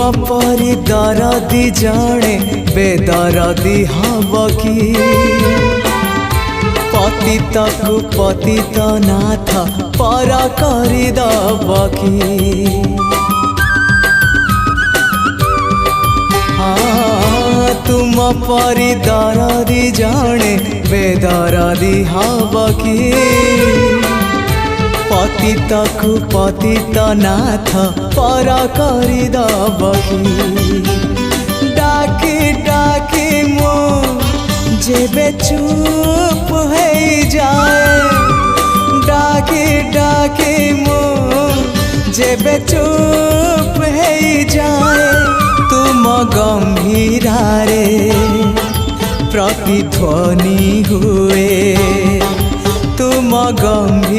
परी दरदी जणे बेदरदी हब कि पतित को पतित नाथ पर करदब कि तुम परी दरदी जणे बेदरदी हब कि पतित को पतित नाथ पर करदब कि डाकी डाकी मो जेबे चुप है जाए डाकी डाकी मो जेबे चुप है जाए तुम गंभीरारे प्रतिध्वनि हुए तुम गंभीर